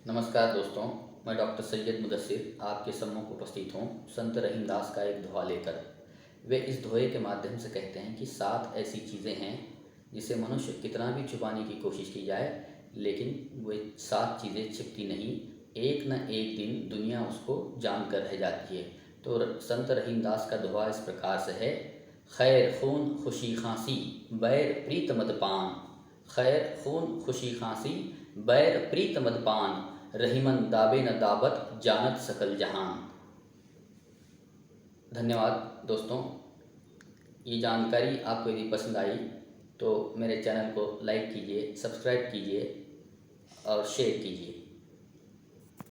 नमस्कार दोस्तों, मैं डॉक्टर सैयद मुदस्सिर आपके सम्मुख उपस्थित हूँ संत रहीमदास का एक दोहा लेकर। वे इस दोहे के माध्यम से कहते हैं कि 7 ऐसी चीज़ें हैं जिसे मनुष्य कितना भी छुपाने की कोशिश की जाए, लेकिन वे 7 चीज़ें छिपती नहीं। एक न एक दिन दुनिया उसको जान कर रह जाती है। तो संत रहीमदास का दोहा इस प्रकार से है: खैर खून खुशी खांसी बैर प्रीत मद पान। खैर खून खुशी खांसी बैर प्रीत मद पान। रहीमन दाबे न दाबत जानत सकल जहान। धन्यवाद दोस्तों। ये जानकारी आपको यदि पसंद आई तो मेरे चैनल को लाइक कीजिए, सब्सक्राइब कीजिए और शेयर कीजिए।